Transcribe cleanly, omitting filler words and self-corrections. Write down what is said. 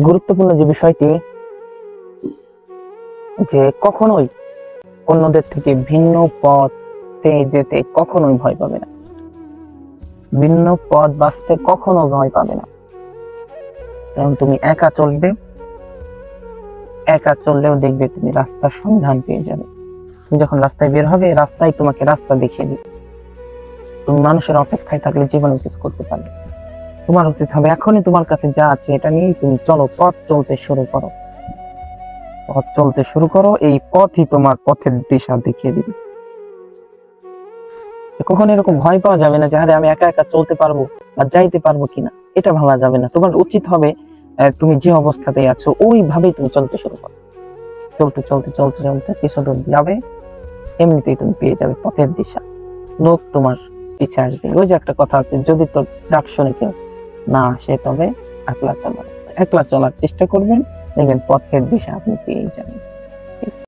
গুরুত্বপূর্ণ যে বিষয়টি, যে কখনোই অন্যদের থেকে ভিন্ন পথে যেতে কখনোই ভয় পাবে না, ভিন্ন পথ বাঁচতে কখনো ভয় পাবে না। কারণ তুমি একা চলবে, একা চললেও দেখবে তুমি রাস্তার সন্ধান পেয়ে যাবে। তুমি যখন রাস্তায় বের হবে, রাস্তায় তোমাকে রাস্তা দেখিয়ে দিবে। তুমি মানুষের অপেক্ষায় থাকলে জীবনে কিছু করতে পারবে। তোমার উচিত হবে এখনই তোমার কাছে যা আছে এটা নিয়ে তুমি চলো, পথ চলতে শুরু করো, পথ চলতে শুরু করো। এই পথই তোমার পথের দিশা দেখিয়ে দিবে। কখনো এরকম ভয় পাওয়া যাবে না যে আরে আমি একা একা চলতে পারবো বা যাইতে পারবো কিনা, এটা ভাবা যাবে না। তোমার উচিত হবে তুমি যে অবস্থাতে আছো ওইভাবেই তুমি চলতে শুরু করো। চলতে চলতে চলতে চলতে কিছু দূর যাবে, এমনিতেই তুমি পেয়ে যাবে পথের দিশা। লোক তোমার পিছে আসবে। ওই যে একটা কথা আছে, যদি তোর ডাক শুনে কেউ না আসে তবে একলা চলার চেষ্টা করবেন, দেখবেন পথের দিশা আপনি পেয়ে যাবেন।